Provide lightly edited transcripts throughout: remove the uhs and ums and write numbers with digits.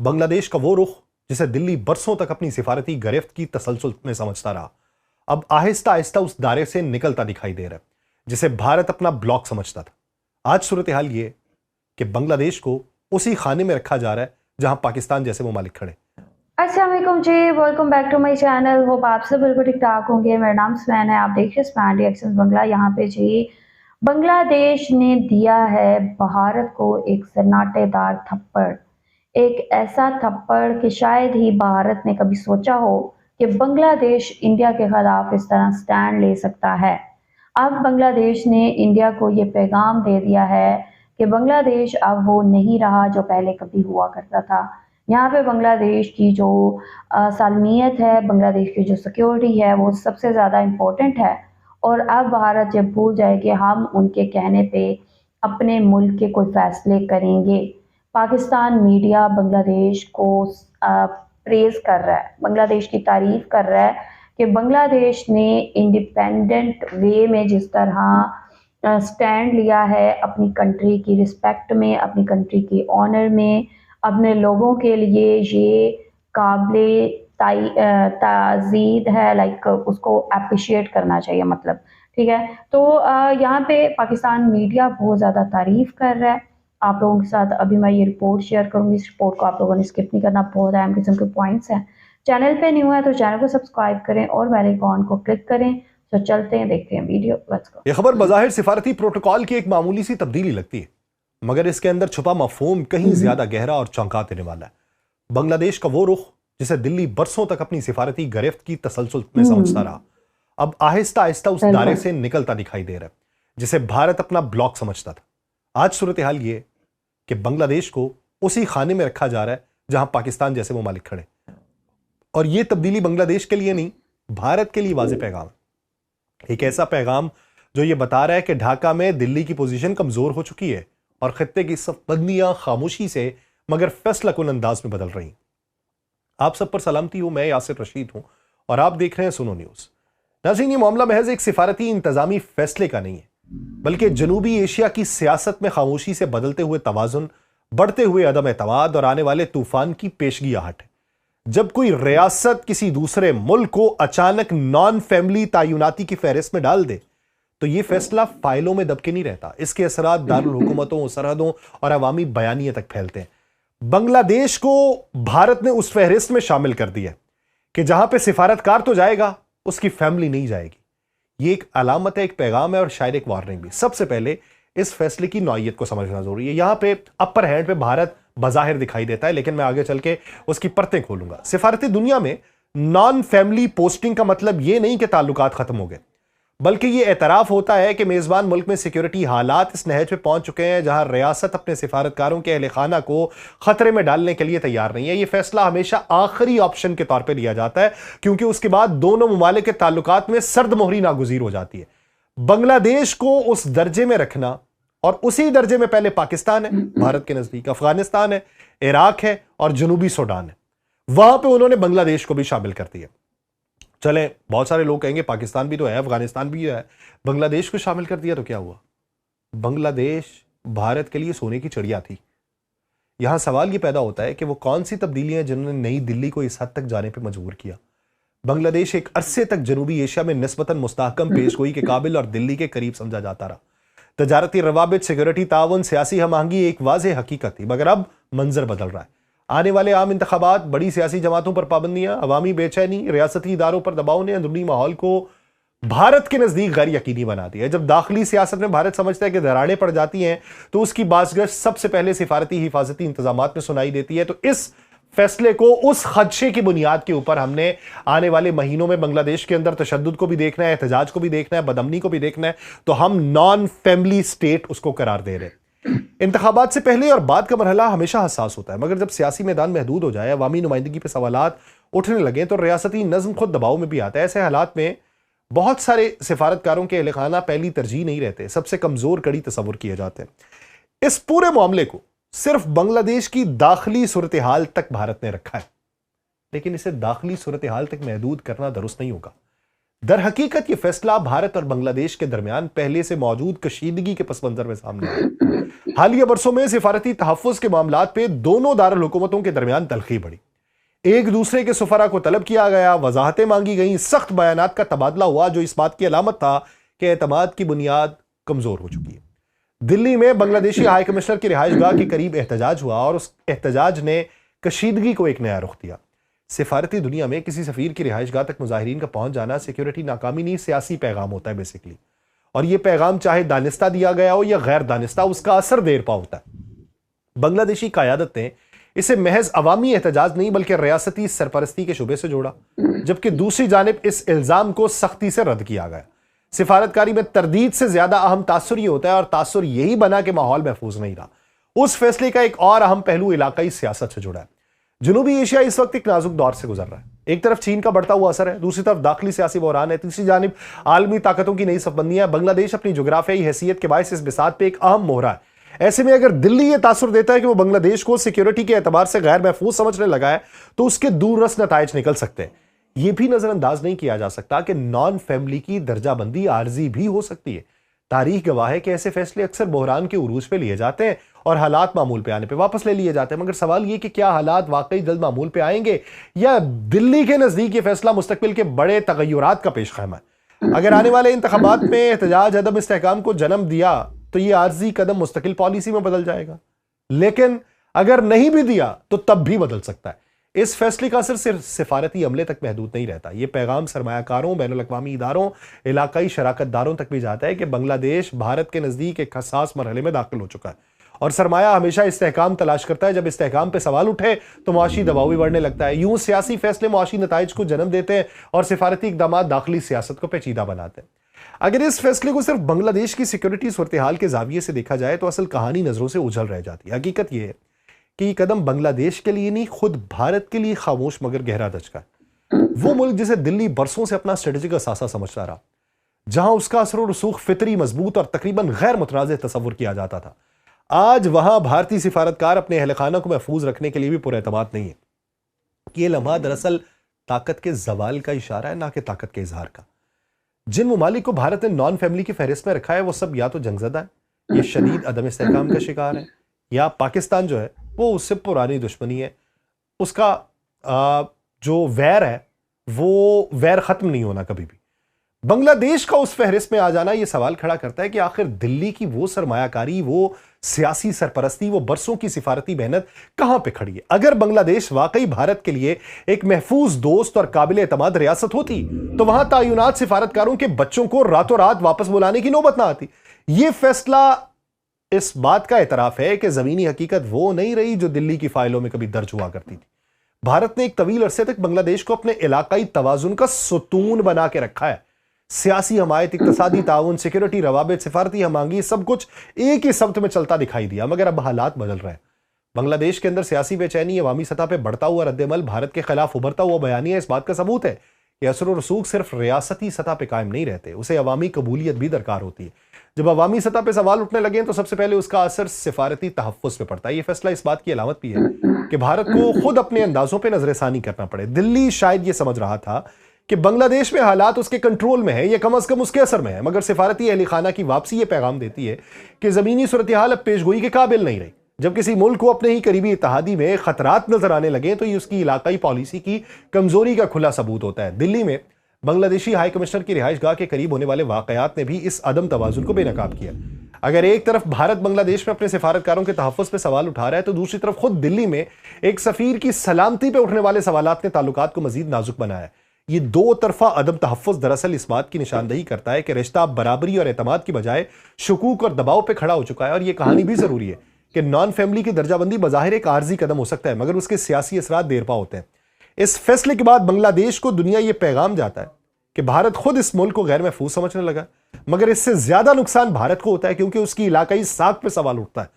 बांग्लादेश का वो रुख जिसे दिल्ली बरसों तक अपनी सिफारती गिरफ्त की तसलसल में समझता रहा, अब आहिस्ता आहिस्ता उस दायरे से निकलता दिखाई दे रहा है जिसे भारत अपना ब्लॉक समझता था। आज सूरत हाल ये कि बांग्लादेश को उसी खाने में रखा जा रहा है जहां पाकिस्तान जैसे ममालिक खड़े। अस्सलाम वालेकुम जी, welcome back to my channel. Hope आप सब बिल्कुल ठीक ठाक होंगे। मेरा नाम स्मैन है, आप देख रहे हैं स्मैन रिएक्शंस बंगला। यहाँ पे जी बांग्लादेश ने दिया है भारत को एक सन्नाटेदार थप्पड़, एक ऐसा थप्पड़ कि शायद ही भारत ने कभी सोचा हो कि बांग्लादेश इंडिया के खिलाफ इस तरह स्टैंड ले सकता है। अब बांग्लादेश ने इंडिया को ये पैगाम दे दिया है कि बांग्लादेश अब वो नहीं रहा जो पहले कभी हुआ करता था। यहाँ पे बांग्लादेश की जो सालमियत है, बांग्लादेश की जो सिक्योरिटी है, वो सबसे ज़्यादा इम्पोर्टेंट है। और अब भारत जब भूल जाए कि हम उनके कहने पे अपने मुल्क के कोई फैसले करेंगे। पाकिस्तान मीडिया बांग्लादेश को प्रेज़ कर रहा है, बांग्लादेश की तारीफ़ कर रहा है कि बांग्लादेश ने इंडिपेंडेंट वे में जिस तरह स्टैंड लिया है अपनी कंट्री की रिस्पेक्ट में, अपनी कंट्री की ऑनर में, अपने लोगों के लिए ये काबिले ताज़ीद है। लाइक उसको अप्रिशिएट करना चाहिए, मतलब ठीक है। तो यहाँ पे पाकिस्तान मीडिया बहुत ज़्यादा तारीफ़ कर रहा है। आप लोगों के साथ अभी मैं ये रिपोर्ट शेयर करूँगी। इस रिपोर्ट को आप लोगों ने स्किप नहीं करना, बहुत अहम किस्म के पॉइंट्स हैं। चैनल पे न्यू है तो चैनल को सब्सक्राइब करें और बेल आइकॉन को क्लिक करें। तो चलते हैं, देखते हैं वीडियो, लेट्स गो। यह खबर बज़ाहिर सिफारती प्रोटोकॉल की एक मामूली सी तब्दीली लगती है, मगर इसके अंदर छुपा मफहूम कहीं ज्यादा गहरा और चौंका देने वाला है। बांग्लादेश का वो रुख जिसे दिल्ली बरसों तक अपनी सिफारती गिरफ्त की तसलसल में समझता रहा, अब आहिस्ता आहिस्ता उस दायरे से निकलता दिखाई दे रहा है जिसे भारत अपना ब्लॉक समझता था। आज सूरत हाल ये कि बांग्लादेश को उसी खाने में रखा जा रहा है जहां पाकिस्तान जैसे ममालिक खड़े। और यह तब्दीली बांग्लादेश के लिए नहीं, भारत के लिए वाज़ेह पैगाम है। एक ऐसा पैगाम जो यह बता रहा है कि ढाका में दिल्ली की पोजीशन कमजोर हो चुकी है और खित्ते की सब बंदियां खामोशी से मगर फैसला कुन अंदाज में बदल रही। आप सब पर सलामती हो, मैं यासिर रशीद हूं और आप देख रहे हैं सुनो न्यूज। नाज़रीन, ये मामला महज एक सिफारती इंतजामी फैसले का नहीं है, बल्कि जनूबी एशिया की सियासत में खामोशी से बदलते हुए तवाजुन, बढ़ते हुए अदम एतमाद और आने वाले तूफान की पेशगी आहट है। जब कोई रियासत किसी दूसरे मुल्क को अचानक नॉन फैमिली तायुनाती की फहरिस्त में डाल दे तो यह फैसला फाइलों में दबके नहीं रहता, इसके असरात दारुल हुकूमतों, सरहदों और अवामी बयानिया तक फैलते हैं। बांग्लादेश को भारत ने उस फहरिस्त में शामिल कर दिया कि जहां पे सिफारतकार तो जाएगा, उसकी फैमिली नहीं जाएगी। यह एक अलामत है, एक पैगाम है और शायद एक वार्निंग भी। सबसे पहले इस फैसले की नौइयत को समझना जरूरी है। यहां पे अपर हैंड पे भारत बज़ाहिर दिखाई देता है, लेकिन मैं आगे चल के उसकी परतें खोलूंगा। सिफारती दुनिया में नॉन फैमिली पोस्टिंग का मतलब यह नहीं कि ताल्लुकात खत्म हो गए, बल्कि यह एतराफ होता है कि मेजबान मुल्क में सिक्योरिटी हालात इस नहज पे पहुंच चुके हैं जहां रियासत अपने सिफारतकारों के अहले खाना को खतरे में डालने के लिए तैयार नहीं है। यह फैसला हमेशा आखिरी ऑप्शन के तौर पर लिया जाता है, क्योंकि उसके बाद दोनों ममालिक के ताल्लुकात में सर्द मोहरी नागुज़ीर हो जाती है। बांग्लादेश को उस दर्जे में रखना, और उसी दर्जे में पहले पाकिस्तान है, भारत के नजदीक अफगानिस्तान है, इराक है और जनूबी सूडान है, वहां पे उन्होंने बांग्लादेश को भी शामिल कर दिया। चले, बहुत सारे लोग कहेंगे पाकिस्तान भी तो है, अफगानिस्तान भी है, बांग्लादेश को शामिल कर दिया तो क्या हुआ? बांग्लादेश भारत के लिए सोने की चिड़िया थी। यहां सवाल यह पैदा होता है कि वो कौन सी तब्दीलियां जिन्होंने नई दिल्ली को इस हद तक जाने पर मजबूर किया। बांग्लादेश एक अरसे तक जनूबी एशिया में निस्बतन मुस्तहकम पेशगोई के काबिल और दिल्ली के करीब समझा जाता रहा। तजारती रवाबित, सिक्योरिटी ताउन, सियासी हम आहंगी एक वाज़ेह हकीकत थी, मगर अब मंजर बदल रहा है। आने वाले आम इंतखाबात, बड़ी सियासी जमातों पर पाबंदियां, अवामी बेचैनी, रियासती इदारों पर दबाव ने अंदरूनी माहौल को भारत के नजदीक गैर यकीनी बना दिया। जब दाखिली सियासत में भारत समझता है कि दरारें पड़ जाती हैं तो उसकी बाज़गश्त सबसे पहले सिफारती हिफाजती इंतजामात में सुनाई देती है। तो इस फैसले को उस खदशे की बुनियाद के ऊपर हमने आने वाले महीनों में बांग्लादेश के अंदर तशद्दुद को भी देखना है, एहतजाज को भी देखना है, बदअमनी को भी देखना है, तो हम नॉन फैमिली स्टेट उसको करार दे रहे हैं। इंतखाबात से पहले और बाद का मरहला हमेशा हसास होता है, मगर जब सियासी मैदान महदूद हो जाए, अवामी नुमाइंदगी पर सवालात उठने लगे तो रियासती नज्म खुद दबाव में भी आता है। ऐसे हालात में बहुत सारे सिफारतकारों के अहले खाना पहली तरजीह नहीं रहते, सबसे कमजोर कड़ी तस्वुर किए जाते हैं। इस पूरे मामले को सिर्फ बांग्लादेश की दाखिली सूरत हाल तक भारत ने रखा है, लेकिन इसे दाखिली सूरत हाल तक महदूद करना दुरुस्त नहीं होगा। दर हकीकत ये फैसला भारत और बांग्लादेश के दरमियान पहले से मौजूद कशीदगी के पस मंजर में सामने आया। हालिया बरसों में सिफारती तहफ्फुज़ के मामलात पे दोनों दारुल हुकूमतों के दरमियान तलखी बढ़ी, एक दूसरे के सुफरा को तलब किया गया, वजाहतें मांगी गई, सख्त बयानात का तबादला हुआ, जो इस बात की अलामत था कि एतमाद की बुनियाद कमजोर हो चुकी है। दिल्ली में बांग्लादेशी हाई कमिश्नर की रिहाइशगाह के करीब एहतजाज हुआ और उस एहतजाज ने कशीदगी को एक नया रुख दिया। सिफारती दुनिया में किसी सफीर की रिहाइशगाह तक मुजाहिरीन का पहुंच जाना सिक्योरिटी नाकामी नहीं, सियासी पैगाम होता है बेसिकली, और यह पैगाम चाहे दानिस्ता दिया गया हो या गैर दानिस्ता, उसका असर देर पा होता है। बांग्लादेशी क़यादत ने इसे महज अवामी एहतजाज नहीं बल्कि रियासती सरपरस्ती के शुबे से जोड़ा, जबकि दूसरी जानिब इस इल्जाम को सख्ती से रद्द किया गया। सिफारतकारी में तरदीद से ज्यादा अहम तासुर ही होता है, और तासुर यही बना कि माहौल महफूज नहीं रहा। उस फैसले का एक और अहम पहलू इलाकाई सियासत से जुड़ा है। जनूबी एशिया इस वक्त एक नाजुक दौर से गुजर रहा है। एक तरफ चीन का बढ़ता हुआ असर है, दूसरी तरफ दाखिली सियासी बहरान है, तीसरी जानिब आलमी ताकतों की नई सफबंदियां। बांग्लादेश अपनी जोग्राफियाई हैसियत के बायस इस बिसात पे एक अहम मोहरा है। ऐसे में अगर दिल्ली यह तासुर देता है कि वो बांग्लादेश को सिक्योरिटी के एतबार से गैर महफूज समझने लगा है, तो उसके दूररस नताइज निकल सकते हैं। यह भी नजरअंदाज नहीं किया जा सकता कि नॉन फैमिली की दर्जाबंदी आर्जी भी हो सकती है। तारीख गवाह है कि ऐसे फैसले अक्सर बहरान के उरूज पे लिए जाते हैं और हालात मामूल पे आने पे वापस ले लिए जाते हैं। मगर सवाल यह कि क्या हालात वाकई जल्द मामूल पे आएंगे, या दिल्ली के नजदीक ये फैसला मुस्तकबिल के बड़े तगय्युरात का पेश ख़ैमा है। अगर आने वाले इंतखाबात में एहतजाज अदम इस्तेहकाम को जन्म दिया तो यह आर्जी कदम मुस्तकिल पॉलिसी में बदल जाएगा, लेकिन अगर नहीं भी दिया तो तब भी बदल सकता है। इस फैसले का असर सिर्फ सिफारती अमले तक महदूद नहीं रहता। यह पैगाम सरमायाकारों, बैनुल-अक़वामी इदारों, इलाकाई शराकतदारों तक भी जाता है कि बांग्लादेश भारत के नजदीक एक हसास मरहले में दाखिल हो चुका है, और सरमाया हमेशा इस्तेहकाम तलाश करता है। जब इस्तेहकाम पे सवाल उठे तो मुआशी दबाव भी बढ़ने लगता है। यूं सियासी फैसले मुआशी नताइज को जन्म देते हैं और सिफारती इक़दाम दाखिली सियासत को पेचीदा बनाते हैं। अगर इस फैसले को सिर्फ बांग्लादेश की सिक्योरिटी सूरत हाल के जाविये से देखा जाए तो असल कहानी नजरों से उजल रह जाती है। हकीकत यह है कि यह कदम बांग्लादेश के लिए नहीं, खुद भारत के लिए खामोश मगर गहरा दचका है। वो मुल्क जिसे दिल्ली बरसों से अपना स्ट्रेटेजिक असासा समझता रहा, जहां उसका असर और रसूख फितरी, मजबूत और तकरीबन गैर मुतनाज़ तसव्वुर किया जाता था, आज वहां भारतीय सिफारतकार अपने अहल खाना को महफूज रखने के लिए भी पुरएतमाद नहीं है। यह लम्हा दरअसल ताकत के जवाल का इशारा है, ना कि ताकत के इजहार का। जिन ममालिक को भारत ने नॉन फैमिली की फहरिस्त में रखा है वो सब या तो जंगजदा है, या शदीद अदम इस्तेहकाम का शिकार है, या पाकिस्तान जो है वो उससे पुरानी दुश्मनी है। उसका जो वैर है वो वैर खत्म नहीं होना कभी भी। बांग्लादेश का उस फहरिस्त में आ जाना यह सवाल खड़ा करता है कि आखिर दिल्ली की वो सरमायाकारी, वो सियासी सरपरस्ती, वो बरसों की सिफारती मेहनत कहां पे खड़ी है। अगर बांग्लादेश वाकई भारत के लिए एक महफूज दोस्त और काबिल एतमाद रियासत होती तो वहां तायुनात सिफारतकारों के बच्चों को रातों रात वापस बुलाने की नौबत ना आती। यह फैसला इस बात का एतराफ है कि जमीनी हकीकत वो नहीं रही जो दिल्ली की फाइलों में कभी दर्ज हुआ करती थी। भारत ने एक तवील अरसे तक बांग्लादेश को अपने इलाकाई तवाजुन का सुतून बना के रखा है। सियासी हमायत, इक्तसादी ताउन, सिक्योरिटी रवाबित, सिफारती हमांगी, सब कुछ एक ही सब्त में चलता दिखाई दिया। मगर अब हालात बदल रहे हैं। बांग्लादेश के अंदर सियासी बेचैनी, अवामी सतह पर बढ़ता हुआ रद्दमल, भारत के खिलाफ उभरता हुआ बयानिया इस बात का सबूत है कि असर और रसूख सिर्फ रियासती सतह पर कायम नहीं रहते, उसे अवामी कबूलियत भी दरकार होती है। जब अवामी सतह पर सवाल उठने लगे तो सबसे पहले उसका असर सिफारती तहफ्फुज़ पे पड़ता है। यह फैसला इस बात की अलामत भी है कि भारत को खुद अपने अंदाजों पर नजरसानी करना पड़े। दिल्ली शायद यह समझ रहा था कि बांग्लादेश में हालात उसके कंट्रोल में है, या कम अज कम उसके असर में है, मगर सिफारती अहल खाना की वापसी यह पैगाम देती है कि जमीनी सूरत हाल अब पेशगोई के काबिल नहीं रही। जब किसी मुल्क को अपने ही करीबी इत्तेहादी में खतरात नजर आने लगे तो ये उसकी इलाकाई पॉलिसी की कमजोरी का खुला सबूत होता है। दिल्ली में बांग्लादेशी हाई कमिश्नर की रिहाइशगाह के करीब होने वाले वाकयात ने भी इस अदम तवाजुन को बेनकाब किया। अगर एक तरफ भारत बांग्लादेश में अपने सिफारतकारों के तहफ्फुज़ पे सवाल उठा रहा है तो दूसरी तरफ खुद दिल्ली में एक सफीर की सलामती पे उठने वाले सवालात ने ताल्लुकात को मजीद नाजुक बनाया है। ये दो तरफा अदम तहफ्फुज़ दरअसल इस बात की निशानदही करता है कि रिश्ता बराबरी और एतमाद की बजाय शुकूक और दबाव पे खड़ा हो चुका है। और यह कहानी भी जरूरी है कि नॉन फैमिली की दर्जाबंदी बज़ाहिर एक आर्जी कदम हो सकता है, मगर उसके सियासी असरात देरपा होते हैं। इस फैसले के बाद बांग्लादेश को दुनिया यह पैगाम जाता है कि भारत खुद इस मुल्क को गैर महफूज समझने लगा, मगर इससे ज्यादा नुकसान भारत को होता है क्योंकि उसकी इलाकाई साख पे सवाल उठता है।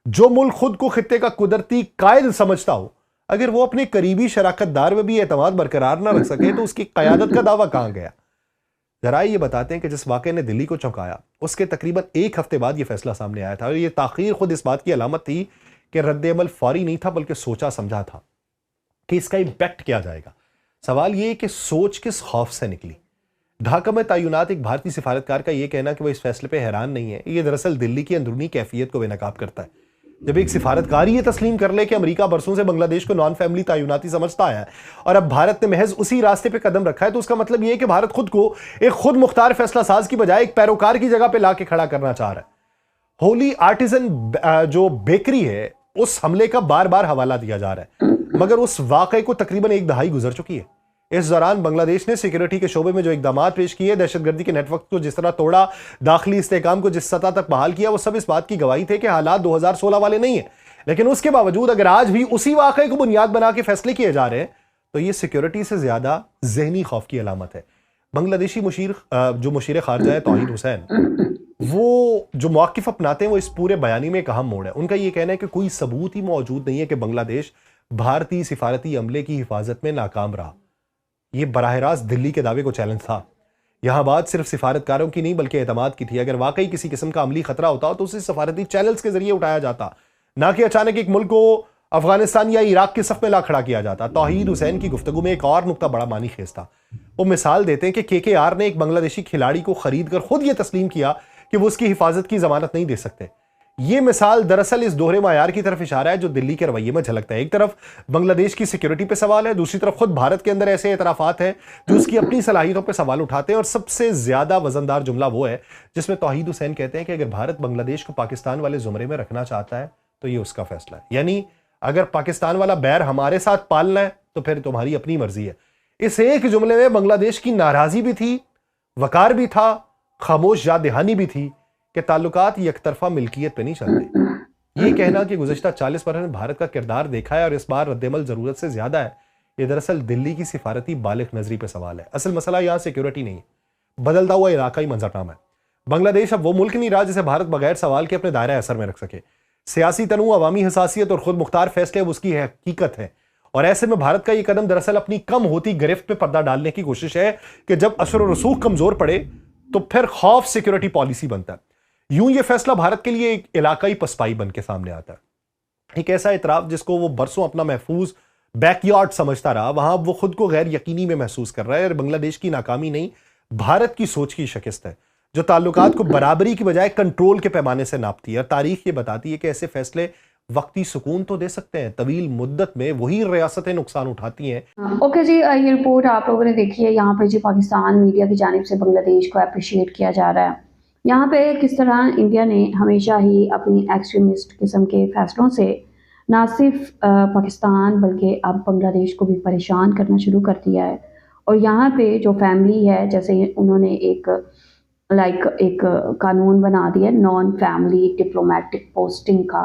जो मुल्क खुद को खित्ते का कुदरती कायद समझता हो, अगर वो अपने करीबी शराकतदार में भी एतमाद बरकरार ना रख सके तो उसकी क़यादत का दावा कहां गया। जरा ये बताते हैं कि जिस वाक़े ने दिल्ली को चौंकाया उसके तकरीबन एक हफ्ते बाद यह फैसला सामने आया था, और यह ताखीर खुद इस बात की अलामत थी कि रद्द-ए-अमल फौरी नहीं था बल्कि सोचा समझा था कि इसका इंपैक्ट क्या जाएगा। सवाल यह कि सोच किस खौफ से निकली। ढाका में तैनात एक भारतीय सिफारतकार का यह कहना कि वह इस फैसले पर हैरान नहीं है, ये दरअसल दिल्ली की अंदरूनी कैफियत को बेनकाब करता है। जब एक सिफारतकार ये तस्लीम कर ले कि अमेरिका बरसों से बांग्लादेश को नॉन फैमिली तैनाती समझता है और अब भारत ने महज उसी रास्ते पे कदम रखा है, तो उसका मतलब यह है कि भारत खुद को एक खुद मुख्तार फैसला साज की बजाय एक पैरोकार की जगह पे लाके खड़ा करना चाह रहा है। होली आर्टिजन जो बेकरी है, उस हमले का बार बार हवाला दिया जा रहा है, मगर उस वाकये को तकरीबन एक दहाई गुजर चुकी है। इस दौरान बांग्लादेश ने सिक्योरिटी के शोबे में जो इकदाम पेश किए, दहशतगर्दी के नेटवर्क को जिस तरह तोड़ा, दाखिली इस्तेहकाम को जिस सतह तक बहाल किया, वो सब इस बात की गवाही थे कि हालात 2016 वाले नहीं है। लेकिन उसके बावजूद अगर आज भी उसी वाकये को बुनियाद बना के फैसले किए जा रहे हैं, तो ये सिक्योरिटी से ज्यादा जहनी खौफ की अलामत है। बांग्लादेशी मुशीर खारजा है तौहीद हुसैन, वो जो मौक़िफ़ अपनाते हैं वो इस पूरे बयानी में एक अहम मोड़ है। उनका ये कहना है कि कोई सबूत ही मौजूद नहीं है कि बांग्लादेश भारतीय सिफारती अमले की हिफाजत में नाकाम रहा। ये बराह रास्त दिल्ली के दावे को चैलेंज था। यहां बात सिर्फ सिफारतकारों की नहीं बल्कि एतमाद की थी। अगर वाकई किसी किस्म का अमली खतरा होता हो तो उसे सफारती चैनल्स के जरिए उठाया जाता, ना कि अचानक एक मुल्क को अफगानिस्तान या इराक के सफ में ला खड़ा किया जाता। तौहीद हुसैन की गुफ्तगू में एक और नुक्ता बड़ा मानी खेज था। वो मिसाल देते हैं कि KKR ने एक बांग्लादेशी खिलाड़ी को खरीद कर खुद यह तस्लीम किया कि वो उसकी हिफाजत की जमानत नहीं दे सकते। ये मिसाल दरअसल इस दोहरे मायार की तरफ इशारा है जो दिल्ली के रवैये में झलकता है। एक तरफ बांग्लादेश की सिक्योरिटी पे सवाल है, दूसरी तरफ खुद भारत के अंदर ऐसे एतराफात हैं जो उसकी अपनी सलाहियतों पे सवाल उठाते हैं। और सबसे ज्यादा वजनदार जुमला वो है जिसमें तौहीद हुसैन कहते हैं कि अगर भारत बांग्लादेश को पाकिस्तान वाले जुमरे में रखना चाहता है तो ये उसका फैसला है। यानी अगर पाकिस्तान वाला बैर हमारे साथ पालना है तो फिर तुम्हारी अपनी मर्जी है। इस एक जुमले में बांग्लादेश की नाराजगी भी थी, वकार भी था, खामोश याद दहानी भी थी कि ताल्लुकात यकतरफा मिल्कियत पे नहीं चलते। ये कहना कि गुज़श्ता 40 बरस में भारत का किरदार देखा है और इस बार रद्देमल जरूरत से ज्यादा है, ये दरअसल दिल्ली की सिफारती बालिग नजरी पे सवाल है। असल मसला यहां सिक्योरिटी नहीं है, बदलता हुआ इलाकाई मंजरनामा है। बांग्लादेश अब वो मुल्क नहीं रहा जिसे भारत बगैर सवाल के अपने दायरा असर में रख सके। सियासी तनू, अवामी हसासियत और खुद मुख्तार फैसले अब उसकी हकीकत है। और ऐसे में भारत का यह कदम दरअसल अपनी कम होती गिरफ्त पे पर्दा डालने की कोशिश है कि जब असर और रसूख कमजोर पड़े तो फिर खौफ सिक्योरिटी पॉलिसी बनता है। यूं ये फैसला भारत के लिए एक इलाकाई पसपाई बन के सामने आता है। एक ऐसा इतराफ जिसको वो बरसों अपना महफूज बैकयार्ड समझता रहा, वहां वो खुद को गैर यकीनी में महसूस कर रहा है। और बांग्लादेश की नाकामी नहीं, भारत की सोच की शिकस्त है जो ताल्लुकात को बराबरी की बजाय कंट्रोल के पैमाने से नापती है। और तारीख ये बताती है कि ऐसे फैसले वक्ती सुकून तो दे सकते हैं, तवील मुद्दत में वही रियासतें नुकसान उठाती हैं। ओके जी, ये रिपोर्ट आप लोगों ने देखी है। यहाँ पे जी पाकिस्तान मीडिया की जानिब से बांग्लादेश को अप्रिशिएट किया जा रहा है। यहाँ पे किस तरह इंडिया ने हमेशा ही अपनी एक्सट्रीमिस्ट किस्म के फैसलों से ना सिर्फ पाकिस्तान बल्कि अब बांग्लादेश को भी परेशान करना शुरू कर दिया है। और यहाँ पे जो फैमिली है, जैसे उन्होंने एक कानून बना दिया नॉन फैमिली डिप्लोमेटिक पोस्टिंग का,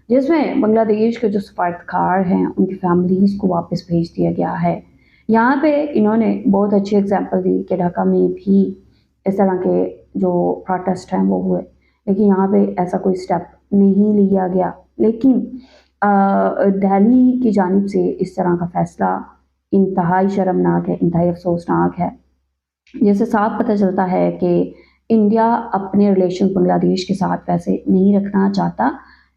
जिसमें बांग्लादेश के जो सफारतकार हैं उनकी फैमिलीज़ को वापस भेज दिया गया है। यहाँ पे इन्होंने बहुत अच्छी एग्जांपल दी कि ढाका में भी इस तरह के जो प्रोटेस्ट हैं वो हुए, लेकिन यहाँ पे ऐसा कोई स्टेप नहीं लिया गया। लेकिन दिल्ली की जानिब से इस तरह का फैसला इंतहाई शर्मनाक है, इंतहाई अफसोसनाक है, जिससे साफ पता चलता है कि इंडिया अपने रिलेशन बांग्लादेश के साथ वैसे नहीं रखना चाहता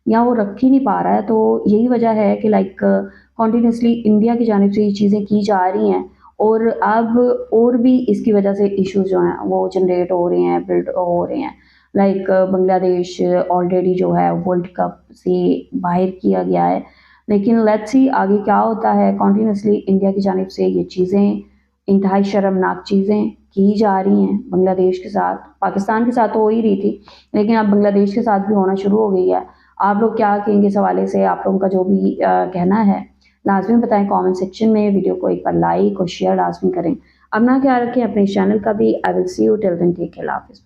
या वो रख ही नहीं पा रहा है। तो यही वजह है कि कॉन्टीन्यूसली इंडिया की जानिब से ये चीज़ें की जा रही हैं और अब और भी इसकी वजह से इश्यूज जो हैं वो जनरेट हो रहे हैं, बिल्ड हो रहे हैं। बांग्लादेश ऑलरेडी जो है वर्ल्ड कप से बाहर किया गया है, लेकिन लेट्स सी आगे क्या होता है। कॉन्टीन्यूसली इंडिया की जानिब से ये चीज़ें, इंतहाई शर्मनाक चीज़ें की जा रही हैं बांग्लादेश के साथ। पाकिस्तान के साथ तो हो ही रही थी, लेकिन अब बांग्लादेश के साथ भी होना शुरू हो गई है। आप लोग क्या कहेंगे इस हवाले से? आप लोगों का जो भी कहना है लाजमी बताएं कमेंट सेक्शन में। वीडियो को एक बार लाइक और शेयर लाजमी करें। अपना ख्याल रखें, अपने चैनल का भी। I will see you till then, take care, अल्लाह हाफिज़।